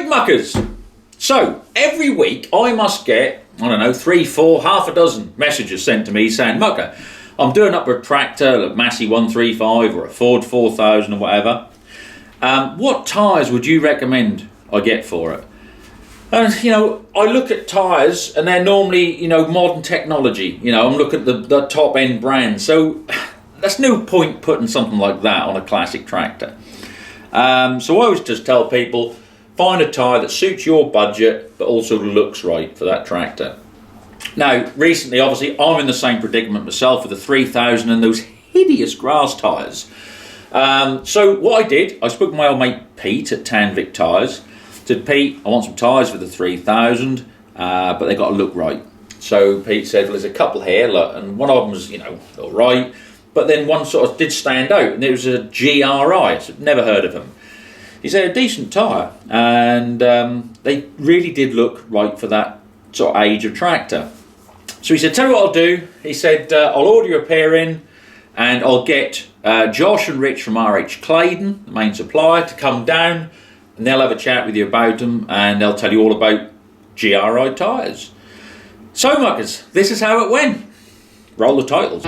Right, muckers. So, every week I must get, I don't know, 3, 4, half a dozen messages sent to me saying, Mucker, I'm doing up a tractor, a Massey 135 or a Ford 4000 or whatever. What tyres would you recommend I get for it? And, I look at tyres and they're normally, modern technology. I'm looking at the top end brand. So, there's no point putting something like that on a classic tractor. So I always just tell people, find a tyre that suits your budget but also looks right for that tractor. Now, recently, obviously, I'm in the same predicament myself with the 3000 and those hideous grass tyres. So what I did, I spoke to my old mate Pete at Tanvic Tyres. Said, Pete, I want some tyres for the 3000, but they got to look right. So Pete said, well, there's a couple here, look, and one of them was, all right, but then one sort of did stand out, and it was a GRI. So never heard of them. He said, a decent tyre, and they really did look right for that sort of age of tractor. So he said, tell you what I'll do. He said, I'll order you a pair in, and I'll get Josh and Rich from RH Claydon, the main supplier, to come down, and they'll have a chat with you about them, and they'll tell you all about GRI tyres. So, muckers, this is how it went. Roll the titles.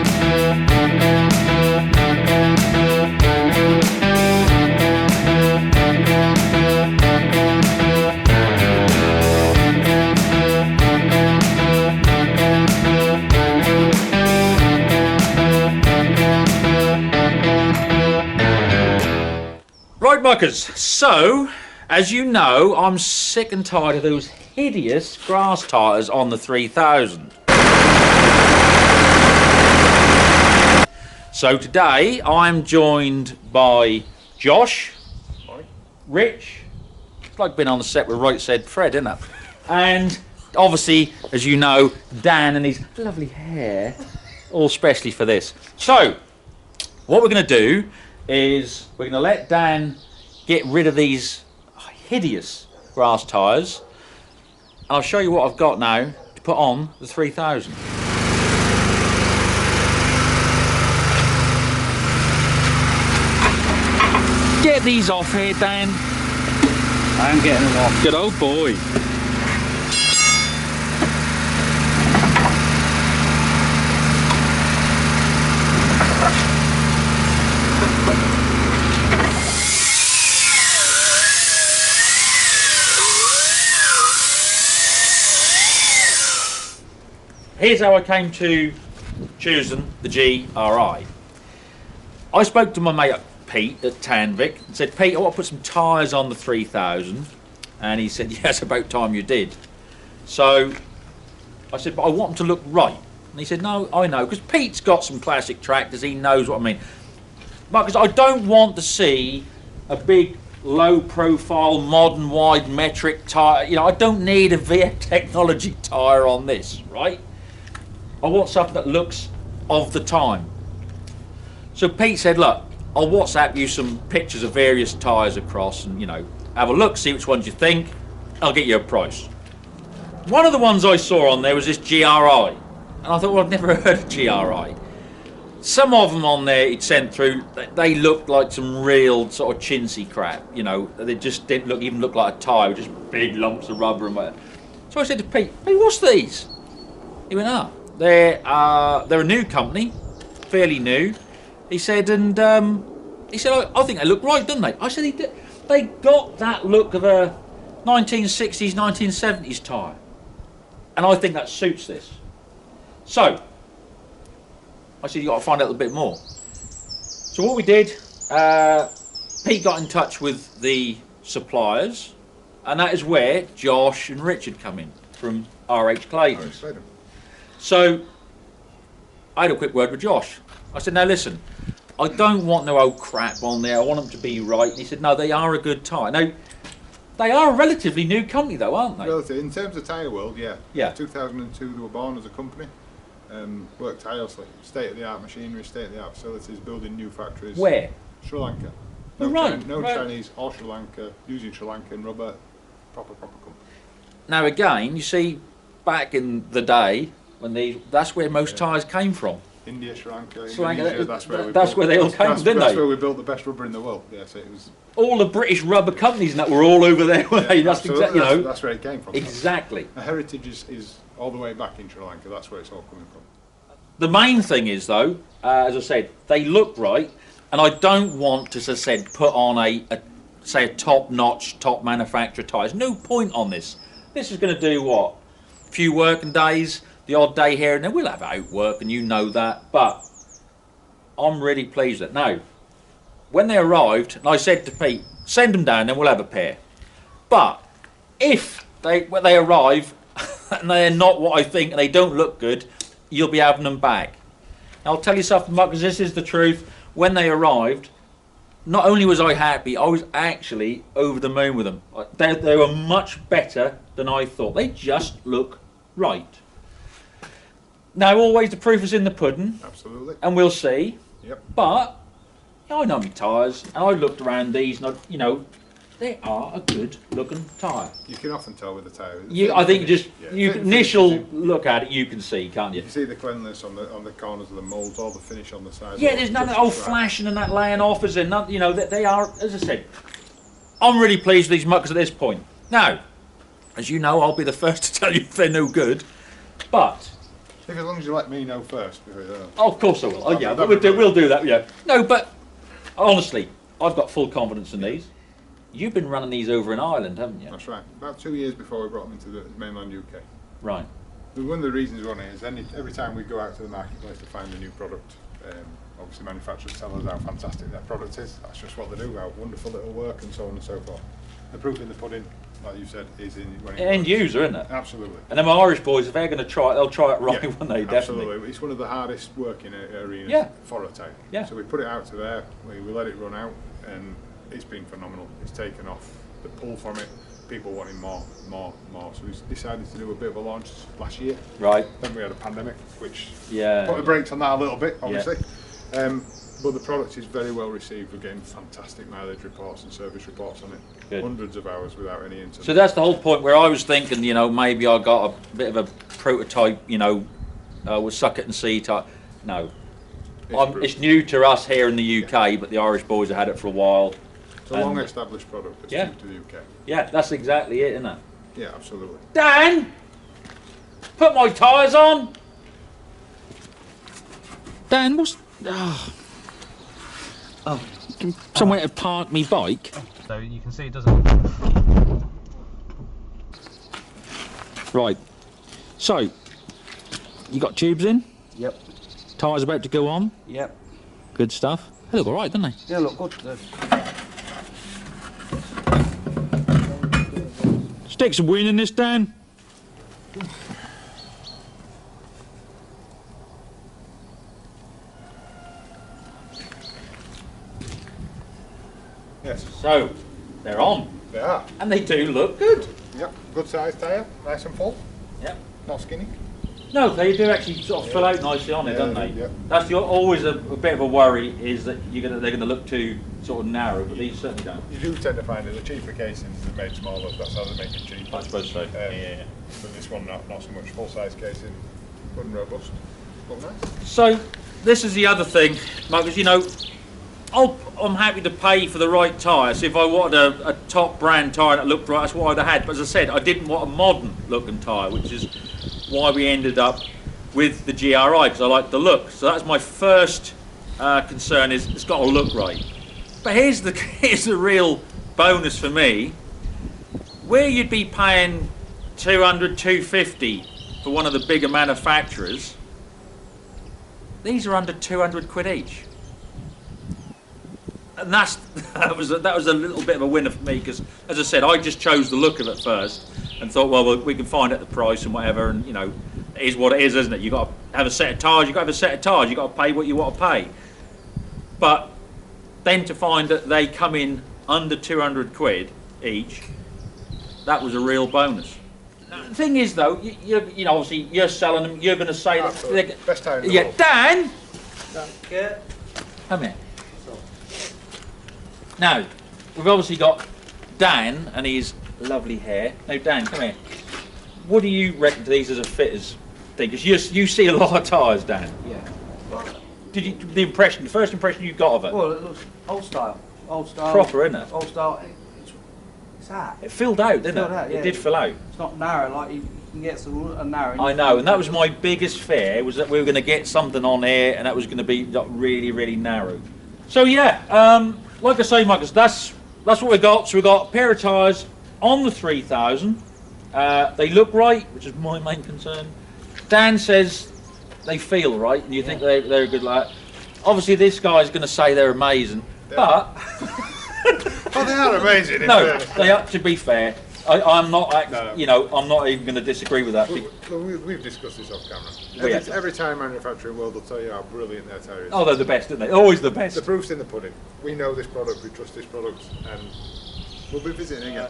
Right, muckers, so as you know, I'm sick and tired of those hideous grass tyres on the 3000. So today I'm joined by Josh, Rich, it's like being on the set with Right Said Fred, isn't it? And obviously, as you know, Dan and his lovely hair, all specially for this. So, what we're going to do is we're going to let Dan get rid of these hideous grass tyres, and I'll show you what I've got now to put on the 3000. Get these off here, Dan. I am getting them off. Good old boy. Here's how I came to choosing the GRI. I spoke to my mate Pete at Tanvic and said, Pete, I want to put some tyres on the 3000. And he said, yeah, it's about time you did. So I said, but I want them to look right. And he said, no, I know, because Pete's got some classic tractors, he knows what I mean. Because I don't want to see a big, low-profile, modern, wide metric tyre. I don't need a VF Technology tyre on this, right? I want something that looks of the time. So Pete said, look, I'll WhatsApp you some pictures of various tyres across and, have a look, see which ones you think. I'll get you a price. One of the ones I saw on there was this GRI. And I thought, well, I've never heard of GRI. Some of them on there he'd sent through, they looked like some real sort of chintzy crap. They just didn't even look like a tyre, just big lumps of rubber and whatever. So I said to Pete, hey, what's these? He went, they're a new company, fairly new. He said, and I think they look right, don't they? I said, they got that look of a 1960s, 1970s tyre. And I think that suits this. So, I said, you got to find out a little bit more. So what we did, Pete got in touch with the suppliers, and that is where Josh and Richard come in from RH Claydon. So I had a quick word with Josh. I said, now listen, I don't want no old crap on there. I want them to be right. And he said, no, they are a good tyre. Now, they are a relatively new company though, aren't they? Relatively. In terms of tyre world, yeah. Yeah. 2002 they were born as a company. Worked tirelessly. State-of-the-art machinery, state-of-the-art facilities, building new factories. Where? Sri Lanka. Right. Chinese or Sri Lanka, using Sri Lankan rubber. Proper company. Now again, you see, back in the day, when that's where most tyres came from. India, Sri Lanka, Sri Lanka, Indonesia, that's where they all came from, didn't That's they? where we built the best rubber in the world. Yes, it was. All the British rubber companies and that were all over there, weren't they? That's absolutely, exactly, you know. that's where it came from. Exactly. The heritage is all the way back in Sri Lanka. That's where it's all coming from. The main thing is, though, as I said, they look right, and I don't want to, as I said, put on a top-notch, top manufacturer tyres. No point on this. This is going to do what? A few working days, the odd day here and there. We'll have out work, and you know that. But I'm really pleased with it. Now, when they arrived, and I said to Pete, send them down, then we'll have a pair. But if when they arrive and they're not what I think and they don't look good, you'll be having them back. Now, I'll tell you something, Muck, because this is the truth. When they arrived, not only was I happy, I was actually over the moon with them. They were much better than I thought. They just look right. Now, always the proof is in the pudding. Absolutely. And we'll see. Yep. But I know my tyres, and I looked around these, and you know, they are a good looking tyre. You can often tell with the tyre. I think initial look at it, you can see, can't you? You see the cleanliness on the corners of the moulds, all the finish on the sides. Yeah, there's none of that old flashing and that laying off as in, you know, that they are, as I said, I'm really pleased with these Mucks at this point. Now, as you know, I'll be the first to tell you if they're no good, but as long as you let me know first. Oh, of course I will. Oh, yeah, we'll do that, yeah. No, but honestly, I've got full confidence in these. You've been running these over in Ireland, haven't you? That's right. About 2 years before we brought them into the mainland UK. Right. One of the reasons we run it is every time we go out to the marketplace to find a new product, obviously manufacturers tell us how fantastic their product is. That's just what they do, how wonderful it'll work and so on and so forth. The proof in the pudding, like you said, is in when it end works. User, isn't it? Absolutely. And them Irish boys, if they're going to try it, they'll try it right, Yeah, won't they? absolutely. Definitely. It's one of the hardest working arenas Yeah. for a tyre. Yeah. So we put it out to there, we let it run out, and it's been phenomenal. It's taken off. The pull from it, people wanting more. So we decided to do a bit of a launch last year. Right. Then we had a pandemic, which Yeah. put the brakes on that a little bit, obviously. Yeah. But the product is very well received. We're getting fantastic mileage reports and service reports on it. Good. Hundreds of hours without any incident. So that's the whole point where I was thinking, you know, maybe I got a bit of a prototype, you know, with suck it and see type. No. It's new to us here in the UK, but the Irish boys have had it for a while. It's a long established product that's new to the UK. Yeah, that's exactly it, isn't it? Yeah, absolutely. Dan! Put my tyres on! Dan, what's... Oh, somewhere to park me bike. So you can see it doesn't. Right. So, you got tubes in? Yep. Tyres about to go on? Yep. Good stuff. They look alright, don't they? Yeah, look good. Stick some wind in this, Dan. Yes. So, they're on. They are. And they do look good. Yep. Good sized tyre, nice and full. Yep. Not skinny. No, they do actually sort of fill out nicely on it, don't they? Yep. That's always a bit of a worry, is that they're going to look too sort of narrow, but these certainly don't. You do tend to find that the cheaper casings are made smaller. That's how they make them cheap. I suppose so. Yeah. But this one, not so much full size casing, good and robust. Look nice. So, this is the other thing, Marcus, you know, I'm happy to pay for the right tyre. So if I wanted a top brand tyre that looked right, that's what I'd have had. But as I said, I didn't want a modern looking tyre, which is why we ended up with the GRI, because I like the look. So that's my first concern, is it's got to look right. But here's the real bonus for me. Where you'd be paying 200, 250 for one of the bigger manufacturers, these are under 200 quid each. And that was a little bit of a winner for me, because, as I said, I just chose the look of it first and thought, well, we can find out the price and whatever, and you know, it is what it is, isn't it? You got to have a set of tyres. You got to have a set of tyres. You got to pay what you want to pay. But then to find that they come in under 200 quid each, that was a real bonus. The thing is, though, you know, obviously you're selling them. You're going to say that. Best tyre in the world. Dan. Thank you. Come here. Now, we've obviously got Dan and his lovely hair. Now, Dan, come here. What do you reckon to these as a fitters thing? Because you see a lot of tyres, Dan. Yeah. The first impression you got of it? Well, it looks old style. Old style. Proper, isn't it? Old style. It's that. It filled out, didn't Filled it? out, yeah. It did fill out. It's not narrow like you can get some narrow. I know, and that was my biggest fear, was that we were going to get something on here and that was going to be really, really narrow. So yeah, like I say, Marcus, that's what we got. So we got a pair of tyres on the 3000. They look right, which is my main concern. Dan says they feel right, and you think they're a good lad. Obviously, this guy's going to say they're amazing, but Oh, they are amazing. no, they are. To be fair, I'm not. I'm not even going to disagree with that. We've discussed this off camera. Every time manufacturing world will tell you how brilliant their tyres. Oh, they're the best, aren't they? Always the best. The proof's in the pudding. We know this product. We trust this product, and we'll be visiting again.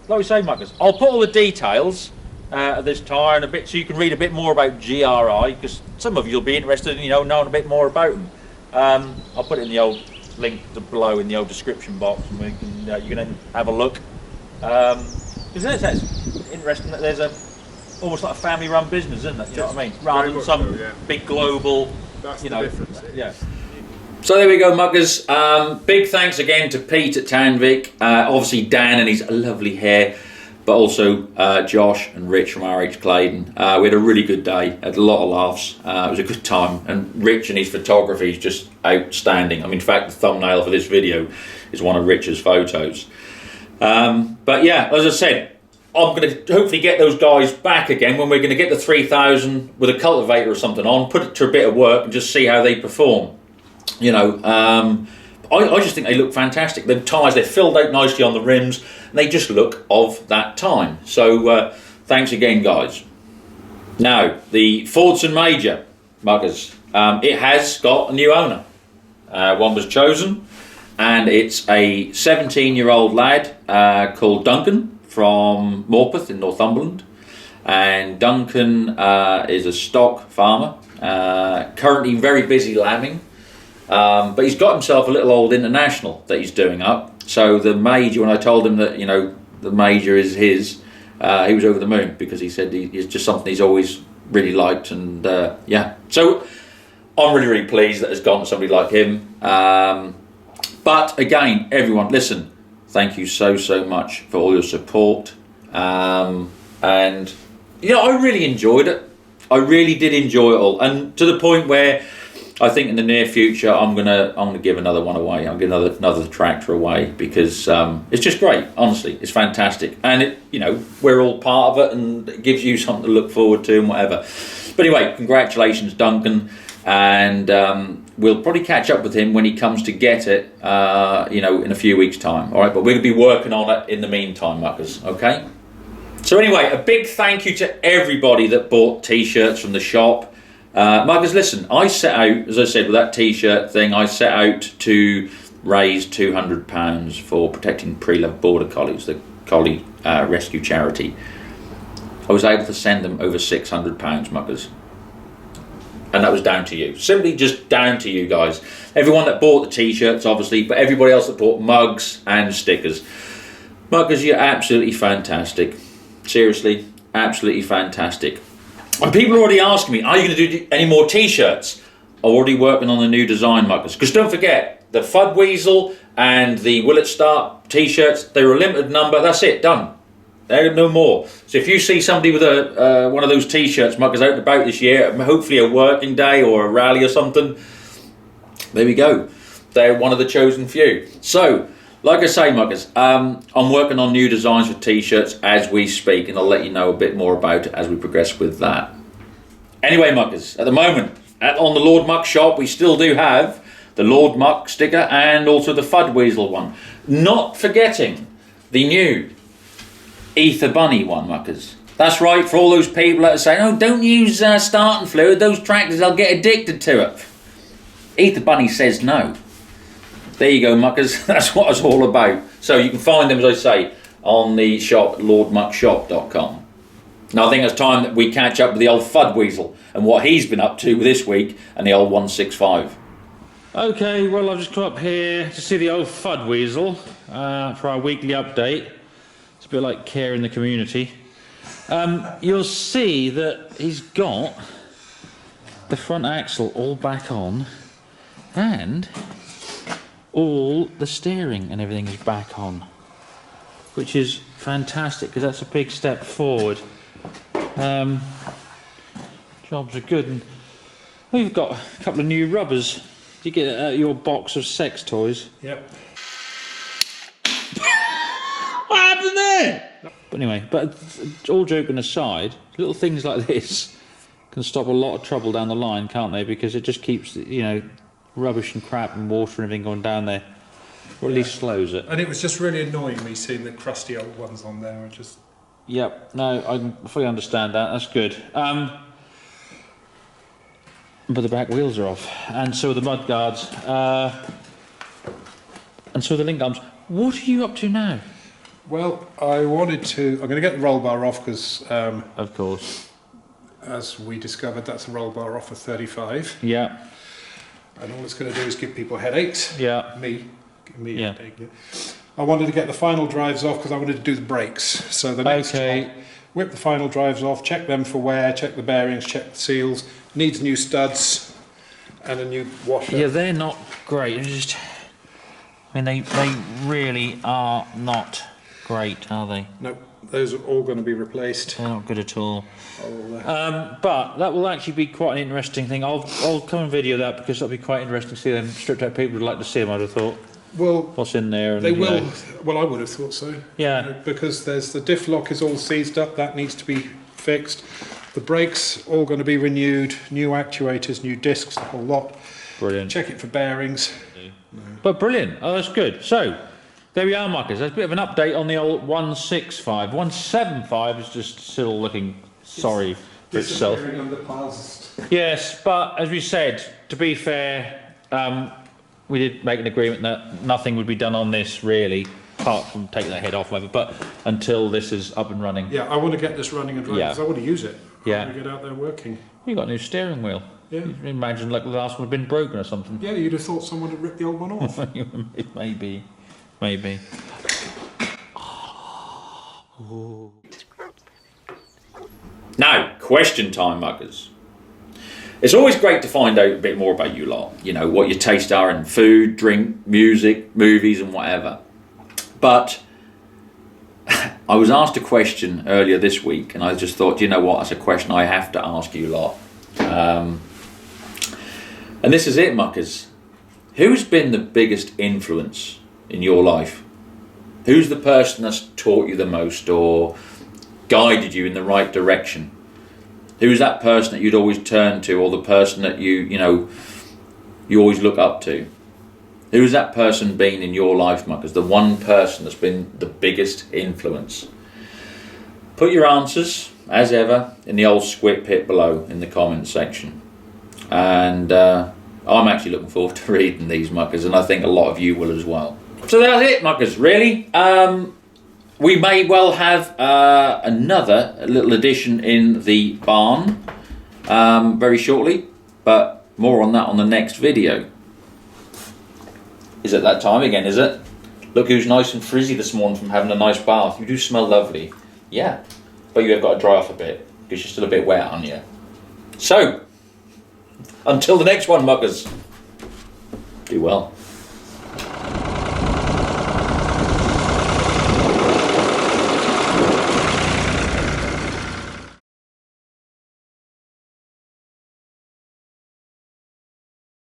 Like we say, Marcus, I'll put all the details of this tyre and a bit, so you can read a bit more about GRI, because some of you'll be interested in knowing a bit more about them. I'll put it in the old link below in the old description box, and we can you can then have a look. Because it's interesting that there's almost like a family-run business, isn't it? You know what I mean? Rather than some big global. That's the difference. Yeah. So there we go, muggers. Big thanks again to Pete at Tanvik, obviously Dan and his lovely hair, but also Josh and Rich from RH Claydon. We had a really good day, had a lot of laughs. It was a good time, and Rich and his photography is just outstanding. I mean, in fact, the thumbnail for this video is one of Rich's photos. But yeah, as I said, I'm going to hopefully get those guys back again when we're going to get the 3000 with a cultivator or something on, put it to a bit of work and just see how they perform. I just think they look fantastic. The tyres, they're filled out nicely on the rims, and they just look of that time. So thanks again, guys. Now, the Fordson Major, muggers, it has got a new owner. One was chosen, and it's a 17-year-old lad called Duncan from Morpeth in Northumberland. And Duncan is a stock farmer, currently very busy lambing. But he's got himself a little old international that he's doing up. So the Major, when I told him that, the Major is his, he was over the moon, because he said it's just something he's always really liked. And yeah, so I'm really, really pleased that it's gone to somebody like him. But again, everyone, listen, thank you so, so much for all your support. And, I really enjoyed it. I really did enjoy it all. And to the point where I think in the near future I'm gonna give another one away. I'll give another tractor away, because it's just great. Honestly, it's fantastic, and we're all part of it, and it gives you something to look forward to and whatever. But anyway, congratulations, Duncan, and we'll probably catch up with him when he comes to get it. In a few weeks' time. All right, but we're gonna be working on it in the meantime, muckers. Okay. So anyway, a big thank you to everybody that bought t-shirts from the shop. Muggers, listen, I set out, as I said, with that t-shirt thing, I set out to raise £200 for protecting pre-loved border collies, the collie rescue charity. I was able to send them over £600, muggers. And that was down to you. Simply just down to you guys. Everyone that bought the t-shirts, obviously, but everybody else that bought mugs and stickers. Muggers, you're absolutely fantastic. Seriously, absolutely fantastic. And people are already asking me, are you going to do any more t-shirts? I'm already working on the new design, muggers. Because don't forget, the Fudweasel and the Will It Start t-shirts, they were a limited number. That's it, done. There are no more. So if you see somebody with one of those t-shirts, muggers, out and about this year, hopefully a working day or a rally or something, there we go. They're one of the chosen few. So, like I say, muggers, I'm working on new designs for t-shirts as we speak, and I'll let you know a bit more about it as we progress with that. Anyway, muggers, at the moment, on the Lord Muck shop, we still do have the Lord Muck sticker and also the Fudweasel one. Not forgetting the new Ether Bunny one, muckers. That's right, for all those people that are saying, oh, don't use starting fluid, those tractors, they'll get addicted to it. Ether Bunny says no. There you go, muckers. That's what it's all about. So you can find them, as I say, on the shop, lordmuckshop.com. Now I think it's time that we catch up with the old Fudweasel and what he's been up to this week and the old 165. Okay, well, I've just come up here to see the old Fudweasel for our weekly update. It's a bit like care in the community. You'll see that he's got the front axle all back on, and all the steering and everything is back on, which is fantastic because that's a big step forward. Jobs are good, and we've got a couple of new rubbers. Did you get out of your box of sex toys? Yep. What happened there? But anyway, but all joking aside, little things like this can stop a lot of trouble down the line, can't they? Because it just keeps, you know, rubbish and crap and water and everything going down there, or at least slows it. And it was just really annoying me seeing the crusty old ones on there. I just. Yep. No, I fully understand that. That's good. But the back wheels are off, and so are the mud guards, and so are the link arms. What are you up to now? Well, I wanted to. I'm going to get the roll bar off because, Of course. as we discovered, that's a roll bar off of 35, Yeah. and all it's going to do is give people headaches. Yeah. Give me Yeah. a headache. Yeah. I wanted to get the final drives off because I wanted to do the brakes. So the next job, whip the final drives off, check them for wear, check the bearings, check the seals. Needs new studs and a new washer. Yeah, they're not great. They're just, I mean, they really are not great, are they? No, those are all going to be replaced. They're not good at all. I'll, But that will actually be quite an interesting thing. I'll come and video that because that'll be quite interesting to see them stripped out. People would like to see them, I'd have thought. well, What's in there? And, they you will. know. Well, I would have thought so. Yeah. Because there's the diff lock is all seized up. That needs to be fixed. The brakes all going to be renewed. New actuators, new discs, the whole lot. Brilliant. Check it for bearings. But brilliant. Oh, that's good. So, there we are, Muckers. There's a bit of an update on the old 165. 175 is just still looking sorry for itself. Disappearing under piles. Yes, but as we said, to be fair, we did make an agreement that nothing would be done on this really, apart from taking the head off, whatever. But until this is up and running. Yeah, I want to get this running and driving Yeah. because I want to use it. I Yeah. want to get out there working. You got a new steering wheel. Yeah. You imagine like the last one had been broken or something. Yeah, you'd have thought someone had ripped the old one off. Maybe. Maybe. Now, question time, Muckers. It's always great to find out a bit more about you lot. You know, what your tastes are in food, drink, music, movies and whatever. But I was asked a question earlier this week and I just thought, you know what, that's a question I have to ask you lot. And this is it, Muckers. Who's been the biggest influence in your life? Who's the person that's taught you the most or guided you in the right direction? Who's that person that you'd always turn to, or the person that you always look up to? Who's that person been in your life, Muckers? The one person that's been the biggest influence. Put your answers, as ever, in the old squid pit below in the comments section. And I'm actually looking forward to reading these, Muckers, and I think a lot of you will as well. So that's it, Muckers, really. We may well have another little addition in the barn very shortly, but more on that on the next video. Is it that time again, is it? Look who's nice and frizzy this morning from having a nice bath. You do smell lovely. Yeah, but you have got to dry off a bit because you're still a bit wet, aren't you? So, until the next one, Muckers, do well.